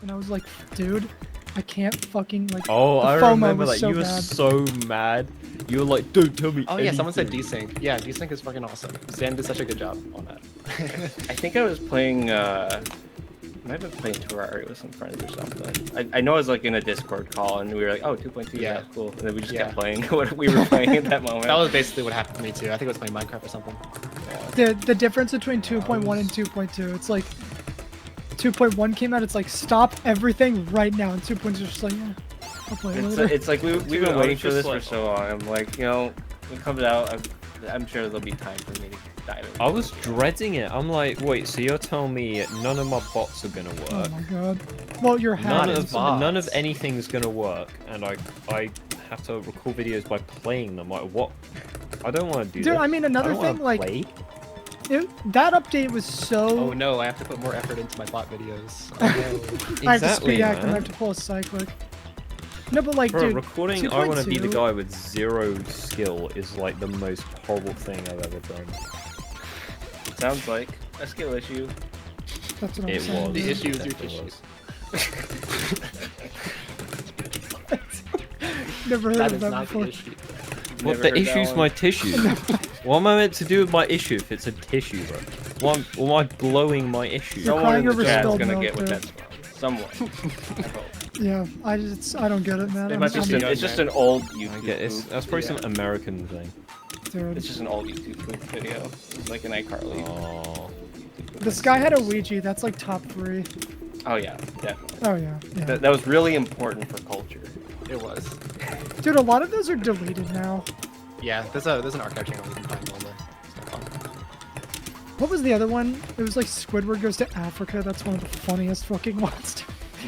And I was like, dude, I can't fucking like. Oh, I FOMO remember was that. You were bad. so mad. You were like, don't tell me. Oh yeah, someone said anything." desync. Yeah, desync is fucking awesome. Zan did such a good job on that. I think I was playing, I might have been playing Terraria with some friends or something. I know I was like in a Discord call and we were like, oh, 2.2, yeah, cool. And then we just kept playing what we were playing at that moment. That was basically what happened to me too. I think it was playing Minecraft or something. The difference between 2.1 and 2.2, it's like 2.1 came out, it's like stop everything right now, and 2.2 is just like, yeah, I'll play it later. It's like we've been I waiting was for this just for so long. I'm like, you know, when it comes out, I'm sure there'll be time for me to dive in. I was dreading it. I'm like, wait, so you're telling me none of my bots are gonna Oh work? my god. Well, you're None having of anything's gonna work, and I have to record videos by playing them. Like, what? I don't want to do Dude, this. I mean, another I don't wanna thing, like, play. that update was so. Oh no, I have to put more effort into my bot videos. Oh, no. I have to Exactly, speed act and I man. have to pull a cyclic. No, but like, For dude, recording, I want to be the 2.2 guy with 0 skill is like the most horrible thing I've ever done. Sounds like a skill issue. That's what I'm It saying. was. The dude. issue is your Definitely tissues. Never heard That of is that not before. the issue. What Never the heard that issue's one. my tissue? What am I meant to do with my issue if it's a tissue, bro? Why am I blowing my issue? You're Someone crying in the over chat's spilled gonna milk, get what dude. that's from. Someone. I hope. Yeah, I don't get it, man. It I'm, might be I'm, just It's just an old YouTube. I get it's, that's probably some American thing. dude. It's just an old YouTube video. It's like an iCarly. Oh. This guy had a Ouija. That's like top 3. Oh yeah, definitely. Oh yeah, yeah. That was really important for culture. It was. Dude, a lot of those are deleted now. Yeah, there's an archive channel you can find all the stuff on. What was the other one? It was like Squidward Goes to Africa. That's one of the funniest fucking ones.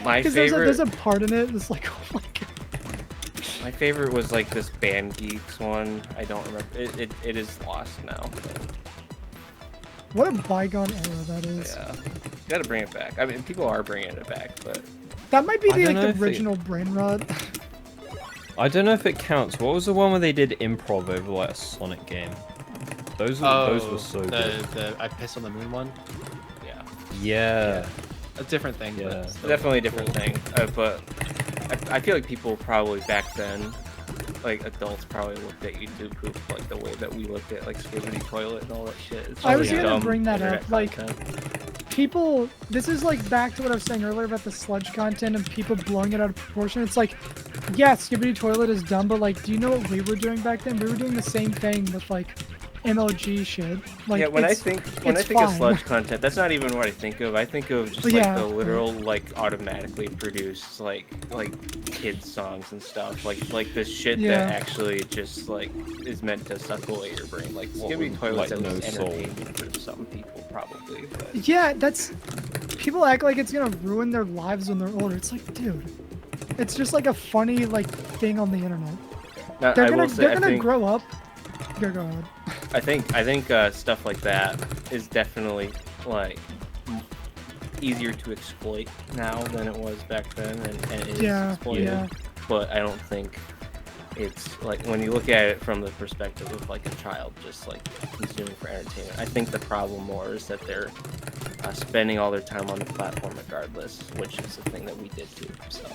My Because favorite. there's a part in it that's like, oh my god. My favorite was like this Band Geeks one. I don't remember. It is lost now. What a bygone era that is. Yeah, gotta bring it back. I mean, people are bringing it back, but That might be I the, don't like know the if original brain rot. I don't know if it counts. What was the one where they did improv over like a Sonic game? Those were so good. The I Pissed on the Moon one. yeah, Yeah. A different thing. Yeah. But still definitely a different cool. thing. But I feel like people probably back then, like adults, probably looked at YouTube poop like the way that we looked at like Skibidi Toilet and all that shit. It's I just was gonna dumb bring that internet up, like- content. People, this is like back to what I was saying earlier about the sludge content and people blowing it out of proportion. It's like, yeah, Skibidi Toilet is dumb, but like, do you know what we were doing back then? We were doing the same thing with like MLG shit. Like, Yeah, when I it's- think of it's fine. sludge content, that's not even what I think of. I think of just like Yeah. the literal like automatically produced like kids songs and stuff. Like this shit Yeah. that actually just like is meant to suck away your brain. Like What Skibidi with, Toilet's like, at no least soul. entertaining for some people probably. But Yeah, that's. People act like it's gonna ruin their lives when they're older. It's like, dude, it's just like a funny like thing on the internet. now, They're I gonna will say, grow up. Go ahead. I think stuff like that is definitely like easier to exploit now than it was back then, and it is Yeah, exploited. yeah. But I don't think it's like when you look at it from the perspective of like a child just like consuming for entertainment. I think the problem more is that they're spending all their time on the platform regardless, which is the thing that we did too. So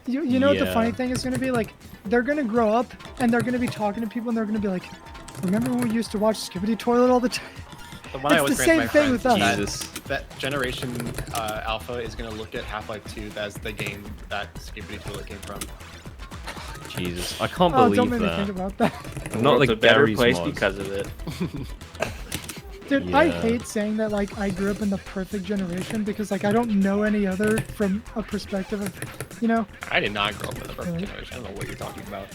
You know what the Yeah. funny thing is gonna be? Like, they're gonna grow up and they're gonna be talking to people and they're gonna be like, remember when we used to watch Skibidi Toilet all the time? The one I It's always the grant same my thing with friends us. is Jesus. that Generation Alpha is gonna look at Half-Life 2 as the game that Skibidi Toilet came from. Jesus. I can't Oh, believe don't make me think that. about that. the Not world's like a better Gary's place mods. because of it. Dude, I Yeah. hate saying that like I grew up in the perfect generation because like I don't know any other from a perspective of, you know, I did not grow up in the perfect Right. generation. I don't know what you're talking about.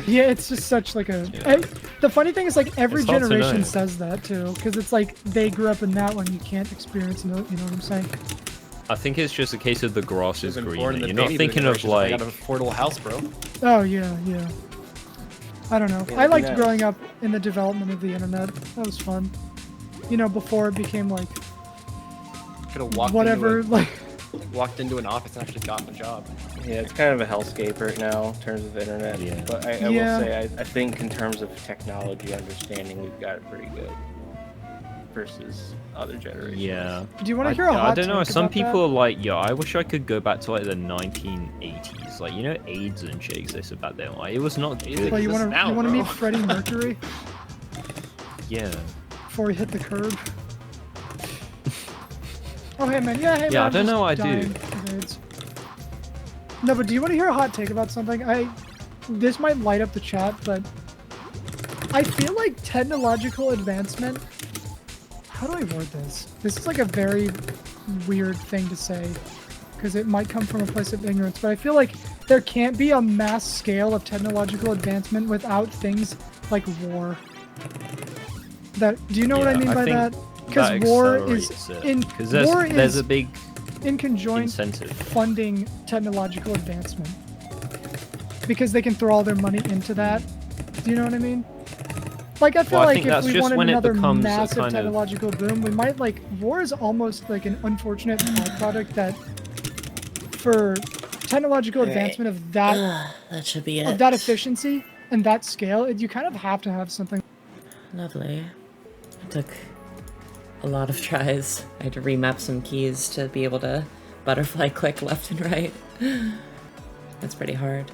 yeah, it's just such like a. Yeah. The funny thing is like every It's hard to generation know. says that too, because it's like they grew up in that one, you can't experience, you know what I'm saying? I think it's just a case of the grass is Been born greener. in the You're not baby thinking of generation, so I like. got a portable house, bro. Oh yeah, yeah. I don't know. Yeah, I liked nice. growing up in the development of the internet. That was fun. You know, before it became like Could have walked whatever, like. walked into an office and actually gotten a job. Yeah, it's kind of a hellscape right now in terms of internet. Yeah. But I Yeah. will say, I think in terms of technology understanding, we've got it pretty good. versus other generations. Yeah. Do you want to hear a hot I don't know. take Some about that? people are like, yo, I wish I could go back to like the 1980s. Like, you know, AIDS and shit existed back then. Like, it was not good. Well, you This want now, to bro. meet Freddie Mercury Yeah. before he hit the curb? Oh hey man, yeah, hey man. Yeah, I I'm don't just know what I dying do. of AIDS. No, but do you want to hear a hot take about something? This might light up the chat, but I feel like technological advancement. How do I word this? This is like a very weird thing to say because it might come from a place of ignorance, but I feel like there can't be a mass scale of technological advancement without things like war. Do you know what I Yeah, mean I by think that? Because war is because war there's is a big in conjoint incentive. funding technological advancement because they can throw all their money into that. Do you know what I mean? Like I feel Well, I like think if that's we just wanted when it another becomes a massive kind of- technological boom, we might like war is almost like an unfortunate byproduct that for technological advancement of that That should be it. of that efficiency and that scale, you kind of have to have something. Lovely. It took a lot of tries. I had to remap some keys to be able to butterfly click left and right. That's pretty hard.